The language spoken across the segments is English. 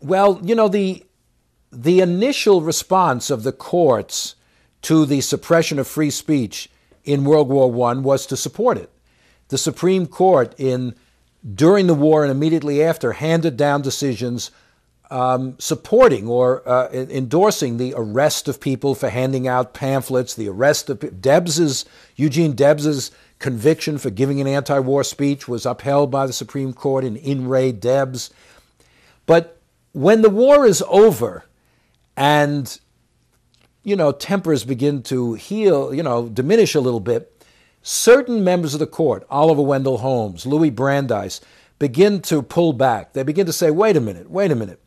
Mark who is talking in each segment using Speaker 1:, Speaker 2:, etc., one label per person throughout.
Speaker 1: Well, the initial response of the courts to the suppression of free speech in World War I was to support it. The Supreme Court, during the war and immediately after, handed down decisions supporting or endorsing the arrest of people for handing out pamphlets, the arrest of Eugene Debs's conviction for giving an anti-war speech was upheld by the Supreme Court in re Debs. But when the war is over and, tempers begin to heal, diminish a little bit, certain members of the court, Oliver Wendell Holmes, Louis Brandeis, begin to pull back. They begin to say, wait a minute.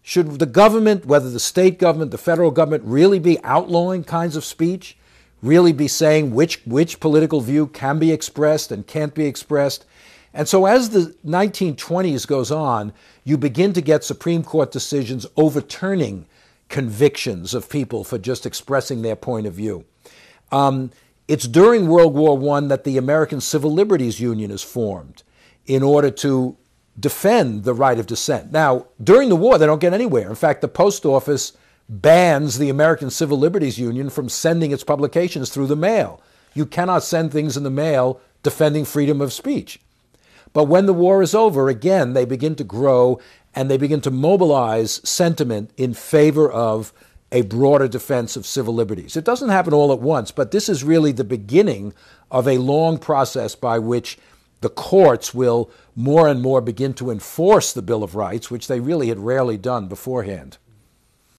Speaker 1: Should the government, whether the state government, the federal government, really be outlawing kinds of speech? Really be saying which political view can be expressed and can't be expressed? And so as the 1920s goes on, you begin to get Supreme Court decisions overturning convictions of people for just expressing their point of view. It's during World War I that the American Civil Liberties Union is formed in order to defend the right of dissent. Now, during the war, they don't get anywhere. In fact, the post office bans the American Civil Liberties Union from sending its publications through the mail. You cannot send things in the mail defending freedom of speech. But when the war is over, again, they begin to grow and they begin to mobilize sentiment in favor of a broader defense of civil liberties. It doesn't happen all at once, but this is really the beginning of a long process by which the courts will more and more begin to enforce the Bill of Rights, which they really had rarely done beforehand.